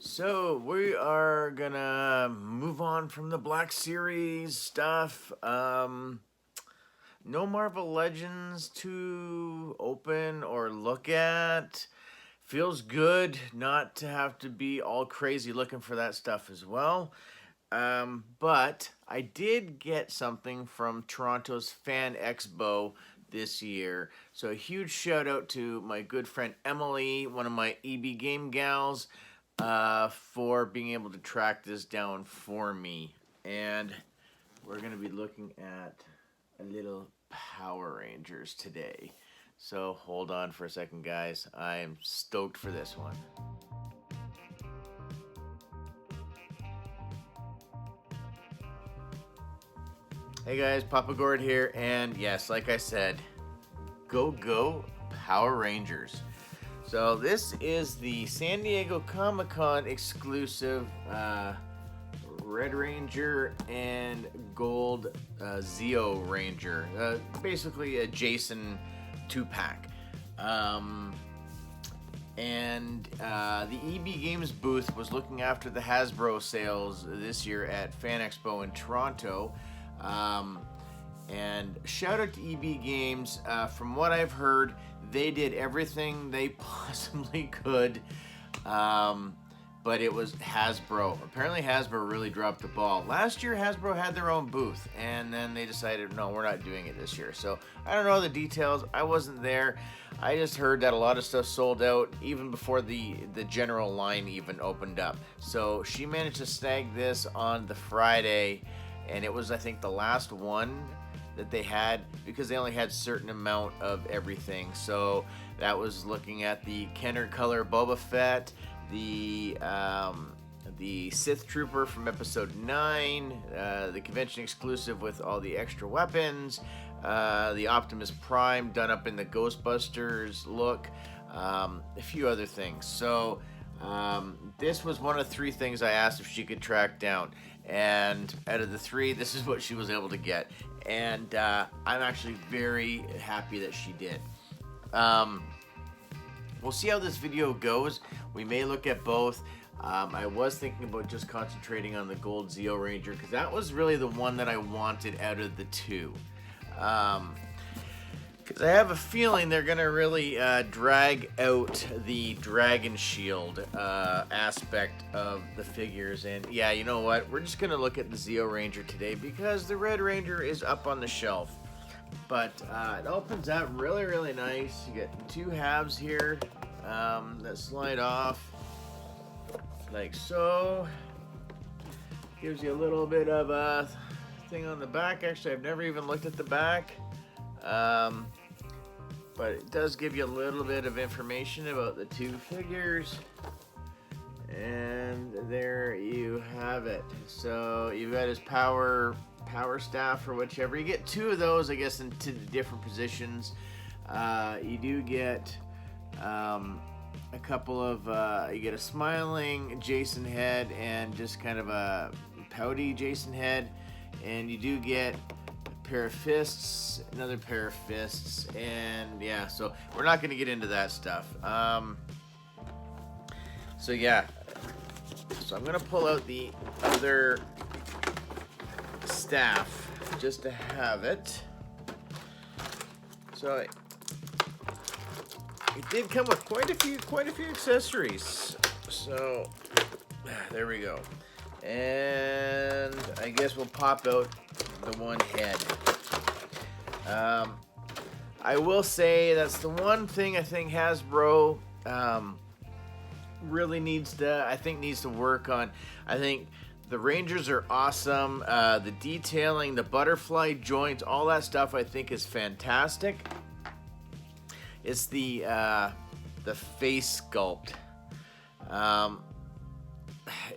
So we are gonna move on from the Black Series stuff. No Marvel Legends to open or look at. Feels good not to have to be all crazy looking for that stuff as well. But I did get something from Toronto's Fan Expo this year. So a huge shout out to my good friend Emily, one of my EB game gals, for being able to track this down for me. And we're going to be looking at a little Power Rangers today. So hold on for a second, guys. I am stoked for this one. Hey guys, Papa Gord here, and yes, like I said, go Power Rangers. So this is the San Diego Comic-Con exclusive Red Ranger and Gold Zeo Ranger. Basically a Jason 2-pack. And the EB Games booth was looking after the Hasbro sales this year at Fan Expo in Toronto. And shout out to EB Games. From what I've heard, they did everything they possibly could. But it was Hasbro. Apparently Hasbro really dropped the ball. Last year Hasbro had their own booth, and then they decided, no, we're not doing it this year. So I don't know the details. I wasn't there. I just heard that a lot of stuff sold out even before the general line even opened up. So she managed to snag this on the Friday, and it was, I think, the last one that they had because they only had certain amount of everything. So that was looking at the Kenner Color Boba Fett, the Sith Trooper from Episode 9, the convention exclusive with all the extra weapons, the Optimus Prime done up in the Ghostbusters look, a few other things. So this was one of three things I asked if she could track down. And out of the three, this is what she was able to get. And I'm actually very happy that she did. We'll see how this video goes. We may look at both. I was thinking about just concentrating on the Gold Zeo Ranger because that was really the one that I wanted out of the two. Because I have a feeling they're going to really drag out the Dragon Shield aspect of the figures. And yeah, you know what? We're just going to look at the Zeo Ranger today because the Red Ranger is up on the shelf. But it opens out really, really nice. You get two halves here that slide off like so. Gives you a little bit of a thing on the back. Actually, I've never even looked at the back. But it does give you a little bit of information about the two figures. And there you have it. So you've got his power staff or whichever. You get two of those, I guess, into the different positions. You do get a couple of, you get a smiling Jason head and just kind of a pouty Jason head. And you do get a pair of fists, another pair of fists, and yeah, so we're not going to get into that stuff. So yeah, so I'm going to pull out the other staff just to have it. So it did come with quite a few accessories. So there we go. And I guess we'll pop out the one head. I will say that's the one thing I think Hasbro really needs to work on. I think the Rangers are awesome. The detailing, the butterfly joints, all that stuff I think is fantastic. It's the face sculpt.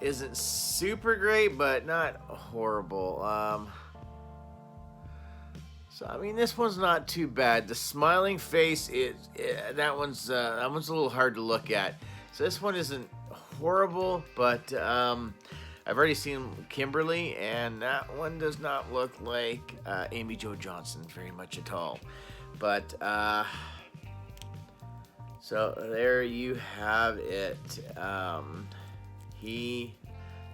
Isn't super great, but not horrible. So I mean, this one's not too bad. The smiling face that one's a little hard to look at. So this one isn't horrible, but I've already seen Kimberly, and that one does not look like Amy Jo Johnson very much at all. But so there you have it. He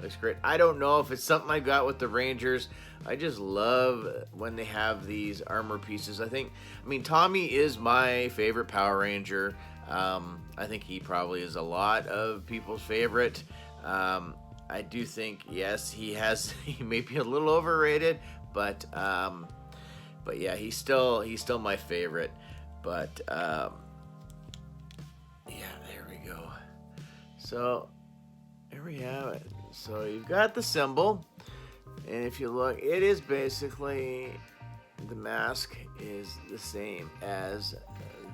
looks great. I don't know if it's something I got with the Rangers. I just love when they have these armor pieces. I mean, Tommy is my favorite Power Ranger. I think he probably is a lot of people's favorite. I do think, yes, he may be a little overrated, but yeah, he's still my favorite. But yeah, there we go. So here we have it. So you've got the symbol, and if you look, it is basically, the mask is the same as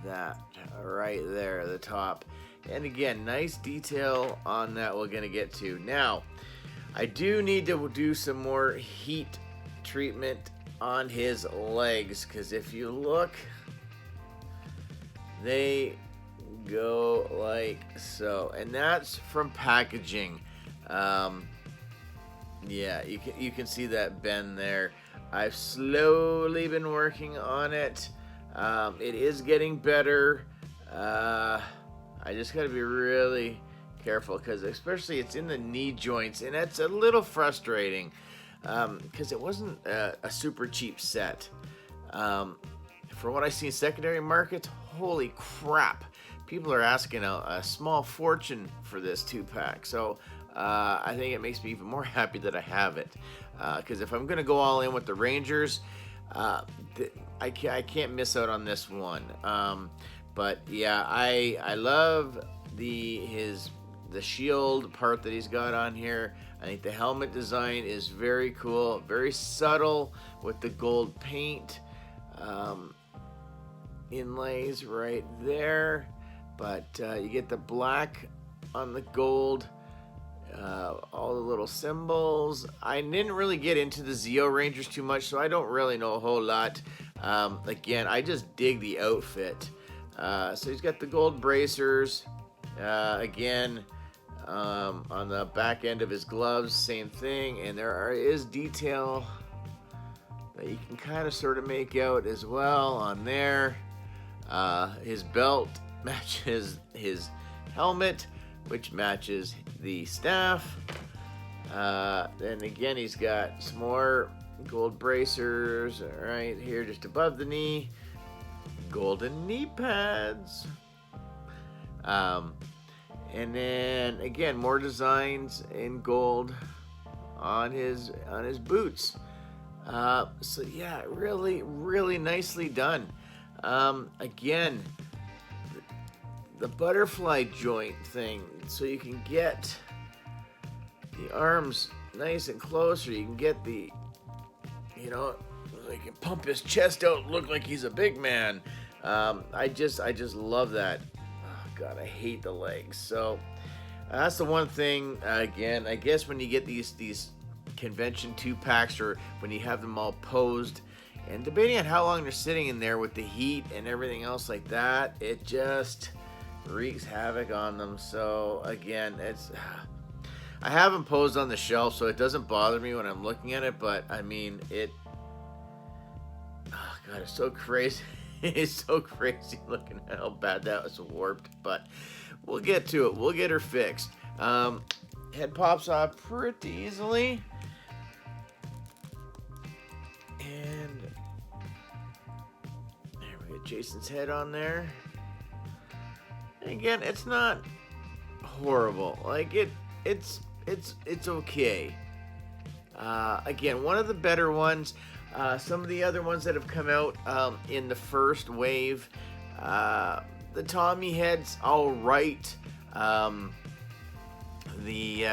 that right there at the top. And again, nice detail on that we're going to get to. Now, I do need to do some more heat treatment on his legs, because if you look, they go like so, and that's from packaging. Yeah, you can see that bend there. I've slowly been working on it. It is getting better. I just got to be really careful, because especially it's in the knee joints, and it's a little frustrating because it wasn't a super cheap set. For what I see in secondary markets, holy crap, people are asking a small fortune for this 2-pack. So I think it makes me even more happy that I have it, because if I'm going to go all in with the Rangers, I can't miss out on this one. But yeah, I love the shield part that he's got on here. I think the helmet design is very cool, very subtle with the gold paint inlays right there. But you get the black on the gold, all the little symbols. I didn't really get into the Zeo Rangers too much, so I don't really know a whole lot. Again, I just dig the outfit. So he's got the gold bracers. Again, on the back end of his gloves, same thing. And there is detail that you can kind of sort of make out as well on there. His belt matches his helmet, which matches the staff. Then again, he's got some more gold bracers right here just above the knee. Golden knee pads. And then again, more designs in gold on his boots. So yeah, really nicely done. Again, the butterfly joint thing, so you can get the arms nice and close, or you can get the, like, pump his chest out, look like he's a big man. I just love that. Oh God, I hate the legs. So that's the one thing. Again, I guess when you get these convention 2-packs, or when you have them all posed, and depending on how long they're sitting in there with the heat and everything else like that, it just wreaks havoc on them. So again, I have them posed on the shelf, so it doesn't bother me when I'm looking at it. But I mean, oh God, it's so crazy. It's so crazy looking at how bad that was warped. But we'll get to it. We'll get her fixed. Head pops off pretty easily. And there we get Jason's head on there. And again, it's not horrible. Like it's okay. Again, one of the better ones. Some of the other ones that have come out in the first wave, the Tommy head's all right. The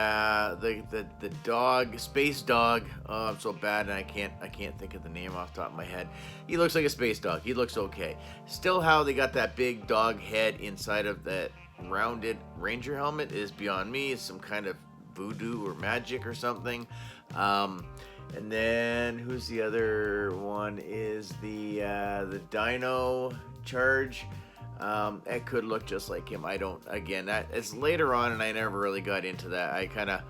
dog, space dog. Oh, I'm so bad, and I can't think of the name off the top of my head. He looks like a space dog. He looks okay. Still, how they got that big dog head inside of that rounded Ranger helmet is beyond me. It's some kind of voodoo or magic or something. And then who's the other one? Is the Dino Charge. It could look just like him. I don't. Again, that it's later on, and I never really got into that. I kind of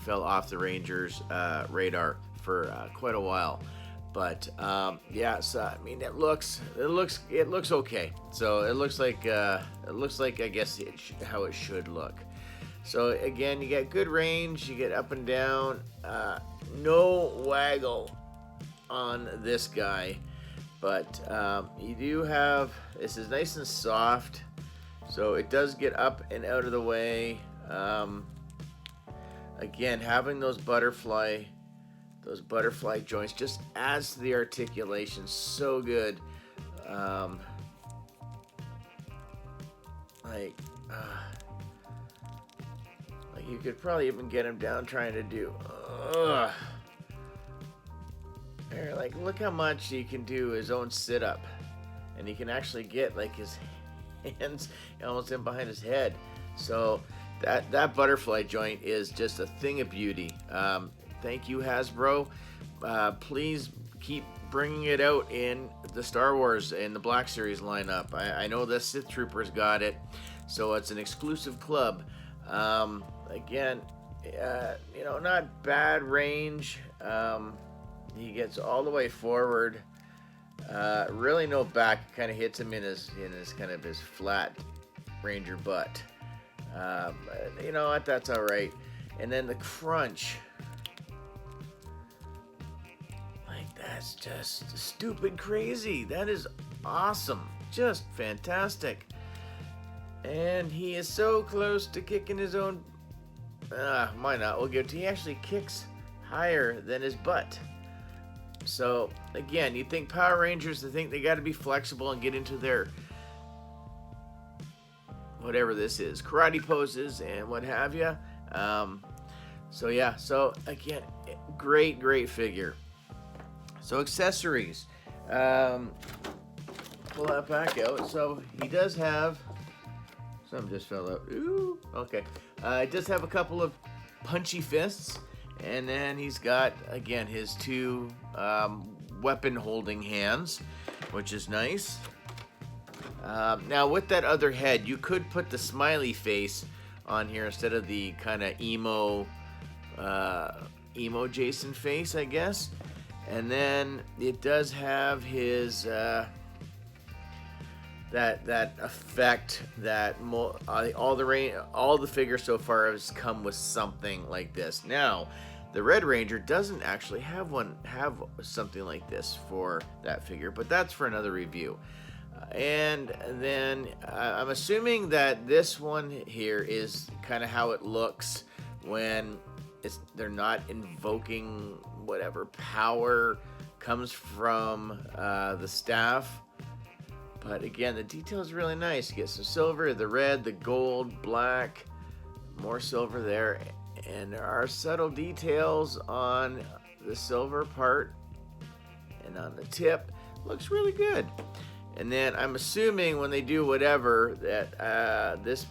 fell off the Rangers' radar for quite a while. But yeah, so I mean, it looks okay. So it looks like I guess how it should look. So again, you get good range, you get up and down, no waggle on this guy, but you do have, this is nice and soft, so it does get up and out of the way. Again, having those butterfly joints just adds to the articulation so good. Like you could probably even get him down trying to do there, like look how much he can do his own sit-up, and he can actually get like his hands almost in behind his head. So that butterfly joint is just a thing of beauty. Thank you, Hasbro. Please keep bringing it out in the Star Wars and the Black Series lineup. I know the Sith Troopers got it, so it's an exclusive club. Again, not bad range. He gets all the way forward. Really no back. Kind of hits him in his kind of his flat Ranger butt. But you know what? That's all right. And then the crunch. That's just stupid crazy. That is awesome. Just fantastic. And he is so close to kicking his own. Why not? We'll give it to he actually kicks higher than his butt. So again, you think Power Rangers, they think they got to be flexible and get into their whatever this is, karate poses and what have you. So yeah. So again, great figure. So accessories, pull that back out. So he does have, some just fell out. Ooh, okay. It does have a couple of punchy fists, and then he's got again his two weapon holding hands, which is nice. Now with that other head, you could put the smiley face on here instead of the kind of emo Jason face, I guess. And then it does have his that effect that all the figures so far has come with something like this. Now, the Red Ranger doesn't actually have something like this for that figure, but that's for another review. And then I'm assuming that this one here is kind of how it looks when they're not invoking whatever power comes from the staff. But again, the detail is really nice. You get some silver, the red, the gold, black, more silver there, and there are subtle details on the silver part and on the tip. Looks really good. And then I'm assuming when they do whatever that this,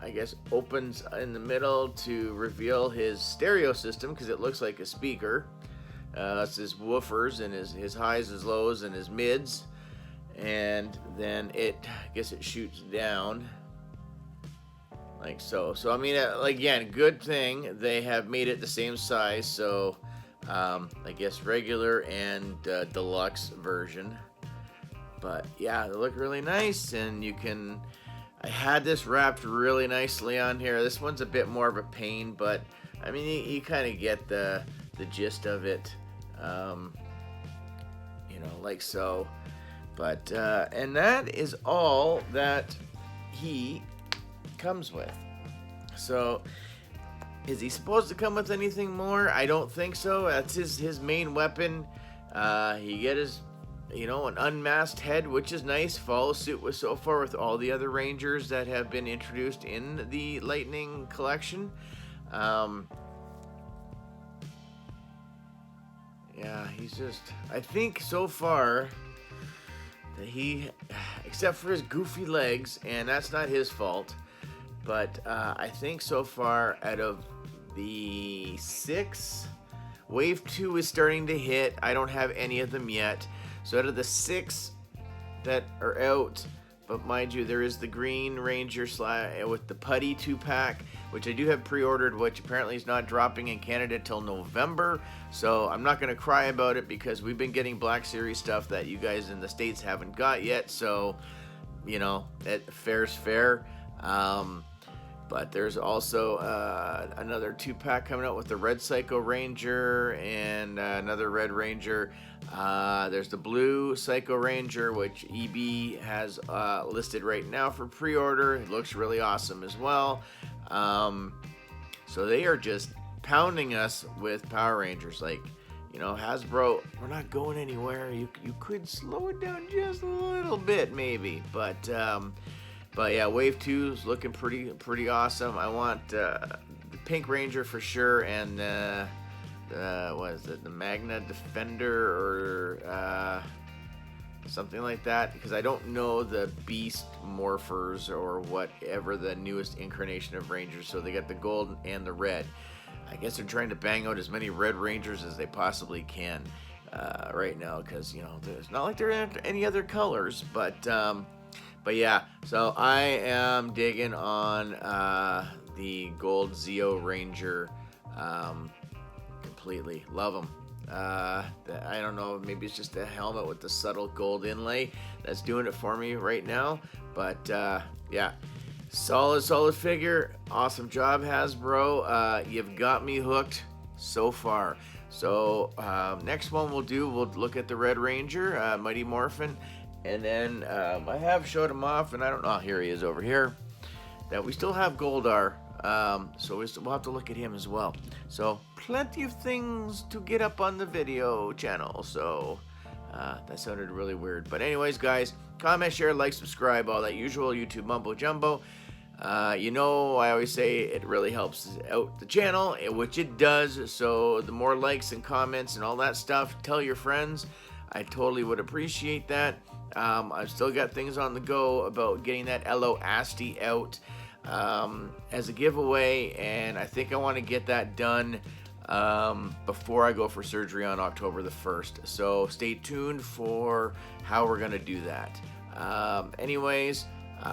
I guess, opens in the middle to reveal his stereo system, because it looks like a speaker. It's his woofers and his highs, his lows, and his mids. And then I guess it shoots down like so. So I mean, again, good thing they have made it the same size. So I guess regular and deluxe version. But yeah, they look really nice, and I had this wrapped really nicely on here. This one's a bit more of a pain, but I mean, you kind of get the gist of it, like so. But and that is all that he comes with. So is he supposed to come with anything more? I don't think so. That's his main weapon. He get his an unmasked head, which is nice. Follows suit with so far with all the other Rangers that have been introduced in the Lightning collection. Yeah, he's just, I think so far that he, except for his goofy legs, and that's not his fault, but I think so far out of the 6, Wave 2 is starting to hit. I don't have any of them yet. So out of the 6 that are out, but mind you, there is the Green Ranger with the Putty 2-pack, which I do have pre-ordered, which apparently is not dropping in Canada till November. So I'm not going to cry about it, because we've been getting Black Series stuff that you guys in the States haven't got yet. So, fair's fair. But there's also another 2-pack coming out with the Red Psycho Ranger and another Red Ranger. There's the Blue Psycho Ranger, which EB has listed right now for pre-order. It looks really awesome as well. So they are just pounding us with Power Rangers. Like, you know, Hasbro, we're not going anywhere. You could slow it down just a little bit, maybe. But yeah, Wave 2 is looking pretty awesome. I want the Pink Ranger for sure, and what is it, the Magna Defender or something like that, because I don't know the Beast Morphers or whatever the newest incarnation of Rangers. So they got the gold and the red. I guess they're trying to bang out as many Red Rangers as they possibly can right now, because, you know, it's not like there are any other colors, but yeah, so I am digging on the gold Zeo Ranger completely. Love them. I don't know, maybe it's just the helmet with the subtle gold inlay that's doing it for me right now. But yeah, solid figure. Awesome job, Hasbro. You've got me hooked so far. So next one we'll look at the Red Ranger, Mighty Morphin. And then I have showed him off, and I don't know. Oh, here he is over here. That we still have Goldar, so we'll have to look at him as well. So plenty of things to get up on the video channel. So that sounded really weird. But anyways, guys, comment, share, like, subscribe, all that usual YouTube mumbo jumbo. You know, I always say it really helps out the channel, which it does. So the more likes and comments and all that stuff, tell your friends. I totally would appreciate that. I've still got things on the go about getting that LO Asti out as a giveaway, and I think I want to get that done before I go for surgery on October the 1st. So stay tuned for how we're going to do that. Anyways,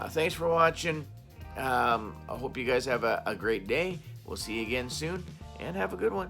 thanks for watching. I hope you guys have a great day. We'll see you again soon, and have a good one.